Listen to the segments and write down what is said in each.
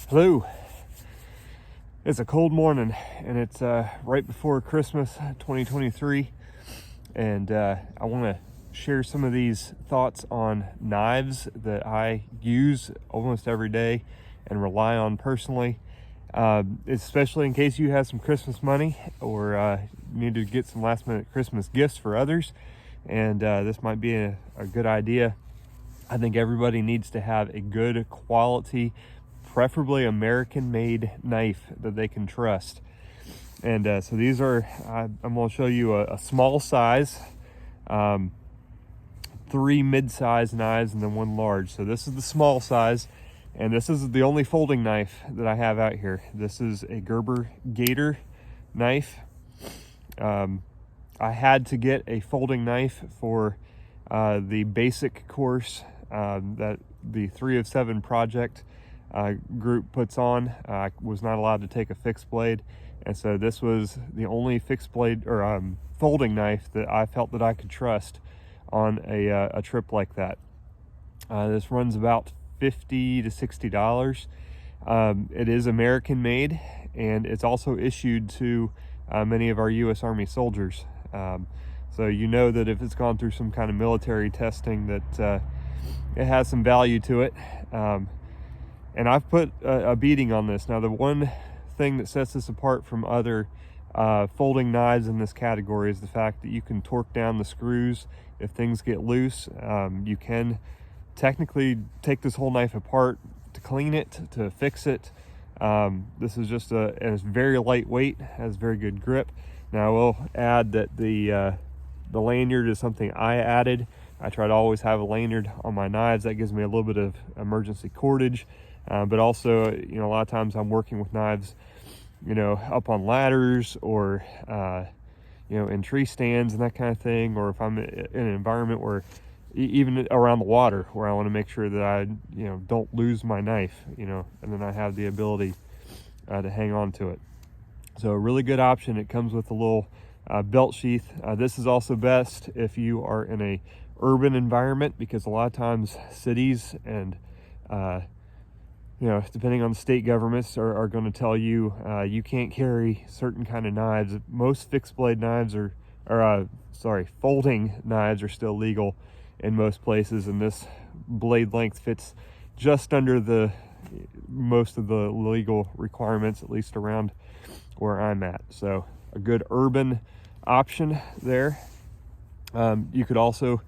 Hello. It's a cold morning and it's right before Christmas 2023, and I want to share some of these thoughts on knives that I use almost every day and rely on personally, especially in case you have some Christmas money or need to get some last minute Christmas gifts for others, and this might be a good idea. I think everybody needs to have a good quality, preferably American-made knife that they can trust. And so these are, I'm going to show you a small size, 3 mid-size knives, and then 1 large. So this is the small size, and this is the only folding knife that I have out here. This is a Gerber Gator knife. I had to get a folding knife for the basic course that the 3 of 7 project group puts on. I was not allowed to take a fixed blade, and so this was the only fixed blade or folding knife that I felt that I could trust on a trip like that. This runs about $50 to $60. It is American made, and it's also issued to many of our U.S. Army soldiers. So you know that if it's gone through some kind of military testing, that it has some value to it. And I've put a beading on this. Now, the one thing that sets this apart from other folding knives in this category is the fact that you can torque down the screws if things get loose. You can technically take this whole knife apart to clean it, to fix it. This is just and it's very lightweight, has very good grip. Now, I will add that the lanyard is something I added. I try to always have a lanyard on my knives. That gives me a little bit of emergency cordage. But also, a lot of times I'm working with knives, up on ladders or, in tree stands and that kind of thing, or if I'm in an environment where, even around the water, where I want to make sure that I, don't lose my knife, and then I have the ability to hang on to it. So a really good option. It comes with a little belt sheath. This is also best if you are in a urban environment, because a lot of times cities and depending on the state governments are going to tell you you can't carry certain kind of knives. Most fixed blade knives folding knives are still legal in most places, and this blade length fits just under most of the legal requirements, at least around where I'm at. So a good urban option there. You could also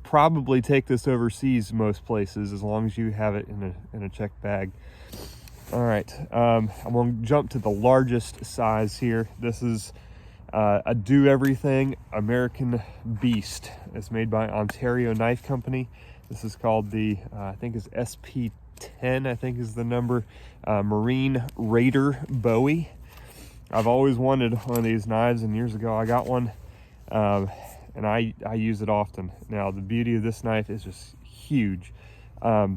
probably take this overseas most places, as long as you have it in a checked bag. All right, I'm going to jump to the largest size here. This is a do-everything American beast. It's made by Ontario Knife Company. This is called the I think is SP10, I think is the number, Marine Raider Bowie. I've always wanted one of these knives, and years ago I got one. And I use it often. Now, the beauty of this knife is just huge. I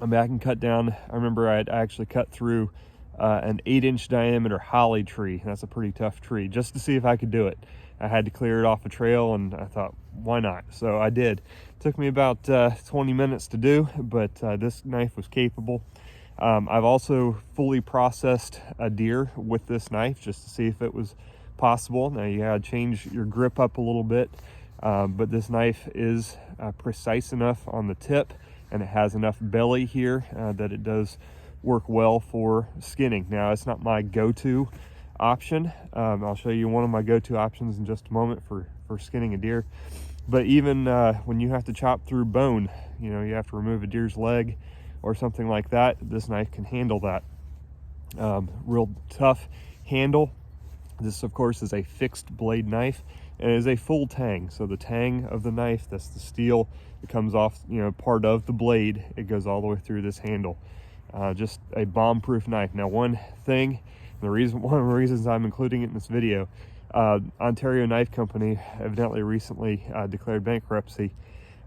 can cut down. I remember I actually cut through an 8-inch diameter holly tree. That's a pretty tough tree, just to see if I could do it. I had to clear it off a trail, and I thought, why not? So I did. It took me about 20 minutes to do, but this knife was capable. I've also fully processed a deer with this knife, just to see if it was possible. Now, you gotta change your grip up a little bit, but this knife is precise enough on the tip, and it has enough belly here that it does work well for skinning. Now, it's not my go-to option. I'll show you one of my go-to options in just a moment for skinning a deer. But even when you have to chop through bone, you have to remove a deer's leg or something like that, this knife can handle that. Real tough handle. This, of course, is a fixed blade knife, and it is a full tang. So the tang of the knife, that's the steel that comes off, part of the blade, it goes all the way through this handle. Just a bomb-proof knife. Now, one thing, one of the reasons I'm including it in this video, Ontario Knife Company evidently recently declared bankruptcy.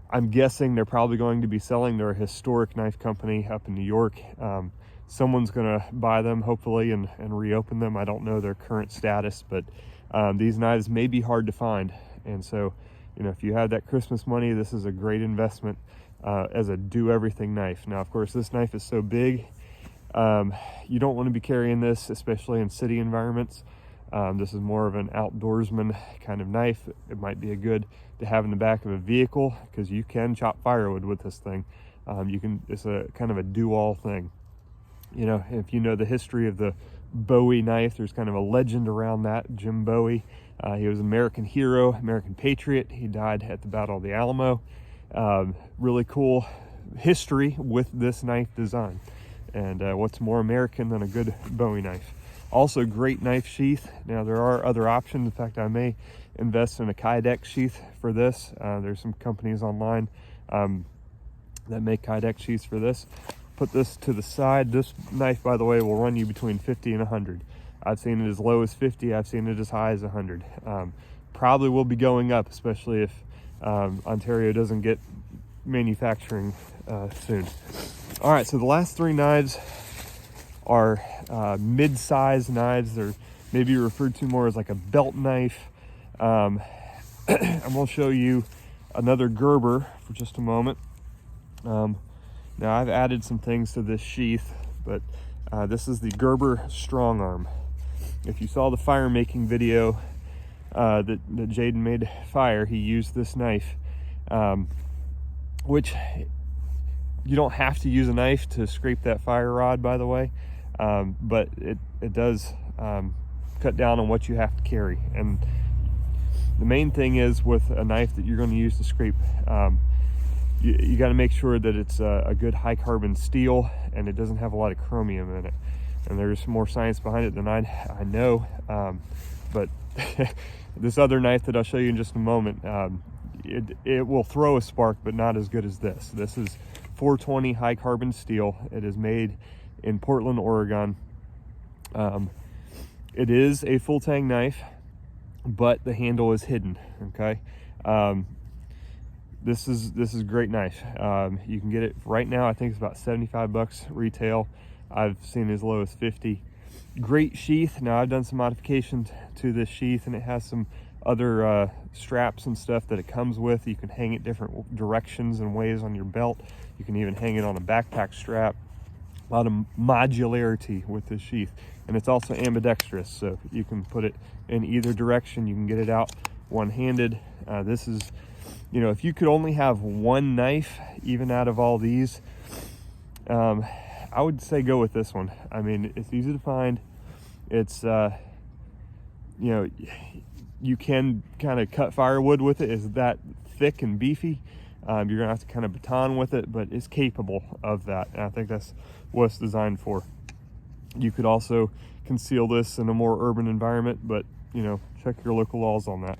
I'm guessing they're probably going to be selling. They're a historic knife company up in New York. Someone's going to buy them, hopefully, and reopen them. I don't know their current status, but these knives may be hard to find. And so, if you have that Christmas money, this is a great investment as a do-everything knife. Now, of course, this knife is so big, You don't want to be carrying this, especially in city environments. This is more of an outdoorsman kind of knife. It might be good to have in the back of a vehicle because you can chop firewood with this thing. It's a kind of a do-all thing. You know, if you know the history of the Bowie knife, there's kind of a legend around that. Jim Bowie, he was an American hero, American patriot. He died at the Battle of the Alamo. Really cool history with this knife design. And what's more American than a good Bowie knife? Also, great knife sheath. Now, there are other options. In fact, I may invest in a Kydex sheath for this. There's some companies online that make Kydex sheaths for this. Put this to the side. This knife, by the way, will run you between 50 and 100. I've seen it as low as 50. I've seen it as high as 100. Probably will be going up, especially if Ontario doesn't get manufacturing soon. All right, so the last three knives are mid-size knives. They're maybe referred to more as like a belt knife. I'm going to show you another Gerber for just a moment. Now, I've added some things to this sheath, but this is the Gerber Strongarm. If you saw the fire making video that Jaden made fire, he used this knife, which you don't have to use a knife to scrape that fire rod, by the way, but it does cut down on what you have to carry. And the main thing is with a knife that you're going to use to scrape, you got to make sure that it's a good high carbon steel and it doesn't have a lot of chromium in it. And there's more science behind it than I know, but this other knife that I'll show you in just a moment, it will throw a spark, but not as good as this. This is 420 high carbon steel. It is made in Portland, Oregon. It is a full tang knife, but the handle is hidden. Okay. This is a great knife. You can get it right now. I think it's about $75 retail. I've seen as low as 50. Great sheath. Now, I've done some modifications to this sheath, and it has some other straps and stuff that it comes with. You can hang it different directions and ways on your belt. You can even hang it on a backpack strap. A lot of modularity with this sheath, and it's also ambidextrous, so you can put it in either direction. You can get it out one-handed. This is, you know, if you could only have one knife, even out of all these, I would say go with this one. I mean, it's easy to find. It's, you know, you can kind of cut firewood with it. It's that thick and beefy. You're gonna have to kind of baton with it, but it's capable of that. And I think that's what it's designed for. You could also conceal this in a more urban environment, but, you know, check your local laws on that.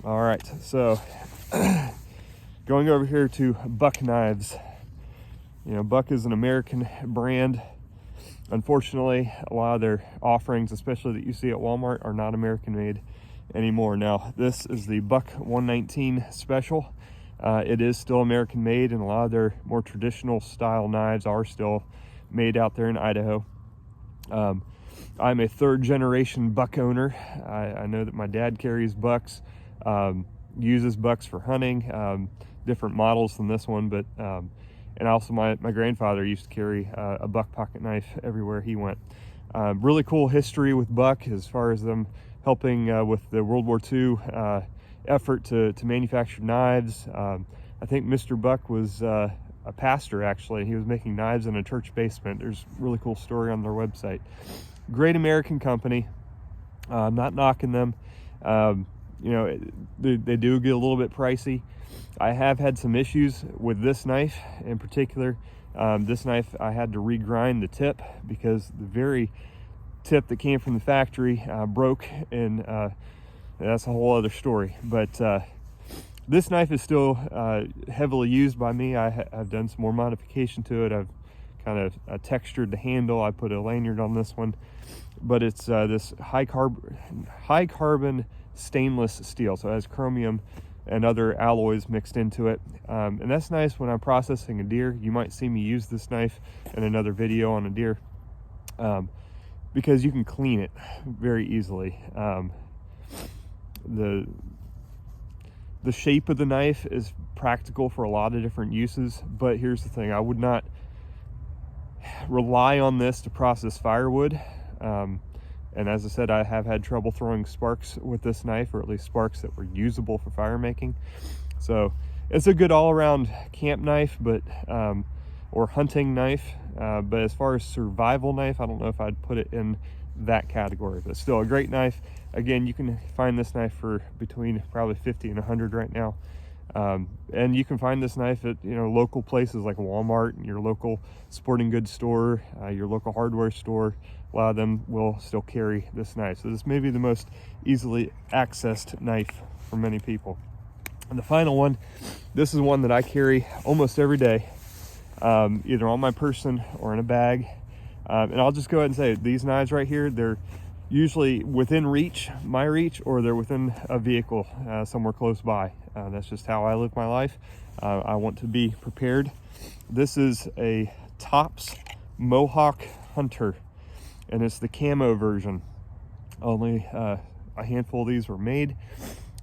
All right, so going over here to Buck Knives. You know, Buck is an American brand. Unfortunately, a lot of their offerings, especially that you see at Walmart, are not American made anymore. Now, this is the Buck 119 Special. It is still American made, and a lot of their more traditional style knives are still made out there in Idaho. I'm a third generation Buck owner. I know that my dad carries Bucks, uses Bucks for hunting, different models than this one, but and also my grandfather used to carry a Buck pocket knife everywhere he went. Really cool history with Buck as far as them helping with the World War II effort to manufacture knives. I think Mr. Buck was a pastor, actually. He was making knives in a church basement. There's a really cool story on their website. Great American company. I'm not knocking them. You know, they do get a little bit pricey. I have had some issues with this knife in particular. This knife, I had to regrind the tip because the very tip that came from the factory broke, and that's a whole other story. But this knife is still heavily used by me. I've done some more modification to it. I've kind of textured the handle. I put a lanyard on this one, but it's this high carbon stainless steel, so it has chromium and other alloys mixed into it, and that's nice when I'm processing a deer. You might see me use this knife in another video on a deer, because you can clean it very easily. The shape of the knife is practical for a lot of different uses, but here's the thing: I rely on this to process firewood. And as I said, I have had trouble throwing sparks with this knife, or at least sparks that were usable for fire making. So it's a good all-around camp knife, but or hunting knife. But as far as survival knife, I don't know if I'd put it in that category, but still a great knife. Again, you can find this knife for between probably 50 and 100 right now. And you can find this knife at, you know, local places like Walmart and your local sporting goods store, your local hardware store. A lot of them will still carry this knife. So this may be the most easily accessed knife for many people. And the final one, this is one that I carry almost every day, either on my person or in a bag. And I'll just go ahead and say, these knives right here, they're usually within reach, my reach, or they're within a vehicle somewhere close by. That's just how I live my life. I want to be prepared. This is a Tops Mohawk Hunter, and it's the camo version. Only a handful of these were made.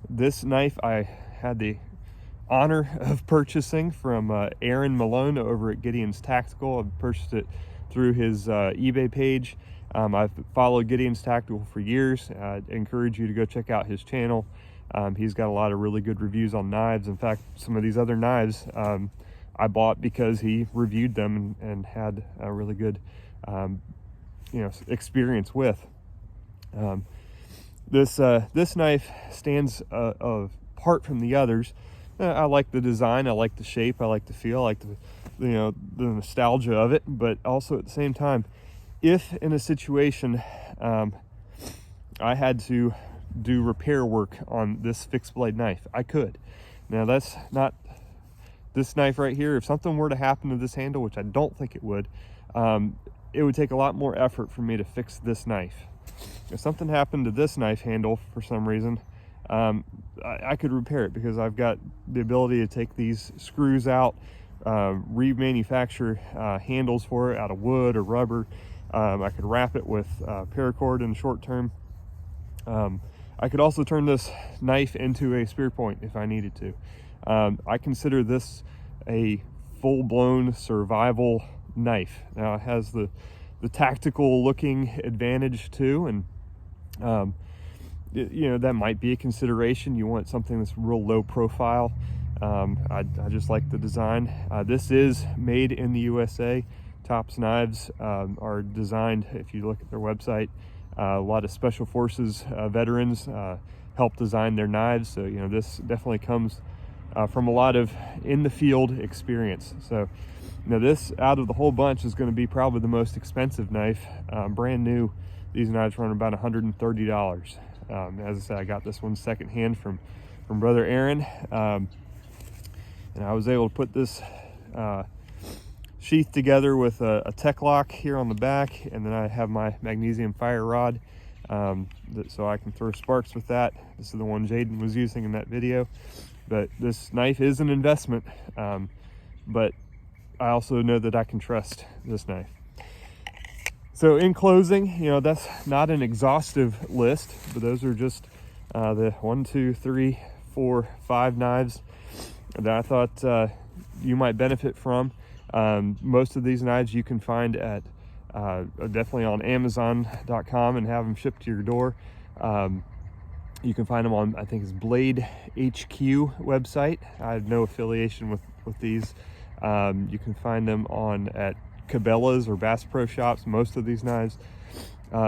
This knife I had the honor of purchasing from Aaron Malone over at Gideon's Tactical. I've purchased it through his eBay page. I've followed Gideon's Tactical for years. I encourage you to go check out his channel. He's got a lot of really good reviews on knives. In fact, some of these other knives I bought because he reviewed them and had a really good experience with. This knife stands apart from the others. I like the design, I like the shape, I like the feel, I like the nostalgia of it, but also at the same time, if in a situation I had to do repair work on this fixed blade knife, I could. Now that's not this knife right here. If something were to happen to this handle, which I don't think it would take a lot more effort for me to fix this knife. If something happened to this knife handle for some reason, I could repair it, because I've got the ability to take these screws out, remanufacture handles for it out of wood or rubber. I could wrap it with paracord in the short term. I could also turn this knife into a spear point if I needed to. I consider this a full-blown survival knife. Now it has the tactical looking advantage too, and that might be a consideration. You want something that's real low profile. I just like the design. This is made in the USA. Tops knives are designed, if you look at their website, a lot of special forces veterans help design their knives. So this definitely comes from a lot of in the field experience. So this out of the whole bunch is going to be probably the most expensive knife. Brand new, these knives run about $130. As I said, I got this one secondhand from brother Aaron, and I was able to put this sheath together with a tech lock here on the back, and then I have my magnesium fire rod, so I can throw sparks with that. This is the one Jaden was using in that video. But this knife is an investment, but I also know that I can trust this knife. So in closing, that's not an exhaustive list, but those are just the 1, 2, 3, 4, 5 knives that I thought you might benefit from. Most of these knives you can find at definitely on Amazon.com and have them shipped to your door. You can find them on, I think it's Blade HQ website. I have no affiliation with these. You can find them at Cabela's or Bass Pro Shops, most of these knives.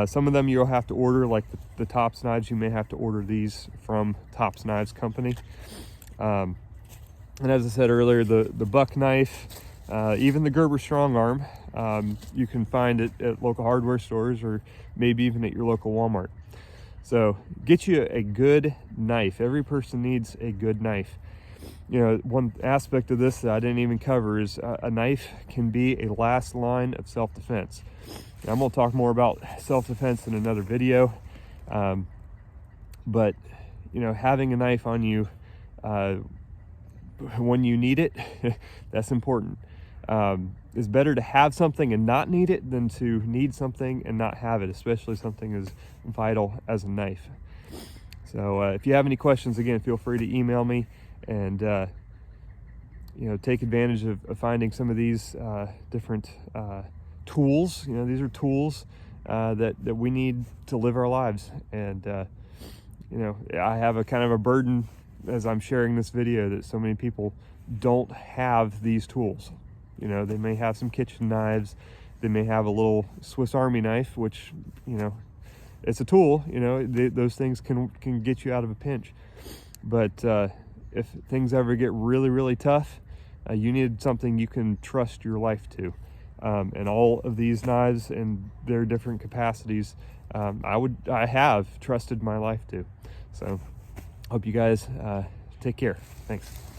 Some of them you'll have to order, like the Tops knives, you may have to order these from Tops Knives Company. And as I said earlier, the buck knife, even the Gerber Strongarm, you can find it at local hardware stores or maybe even at your local Walmart. So get you a good knife. Every person needs a good knife. One aspect of this that I didn't even cover is a knife can be a last line of self-defense. I'm going to talk more about self-defense in another video, but having a knife on you when you need it, that's important. It's better to have something and not need it than to need something and not have it, especially something as vital as a knife. So if you have any questions, again, feel free to email me, and take advantage of finding some of these different tools. You know, these are tools that we need to live our lives. And you know, I have a kind of a burden as I'm sharing this video that so many people don't have these tools. You know, they may have some kitchen knives, they may have a little Swiss Army knife, which, you know, it's a tool. You know, those things can get you out of a pinch. But if things ever get really, really tough, you need something you can trust your life to. And all of these knives and their different capacities, I have trusted my life to. So hope you guys take care. Thanks.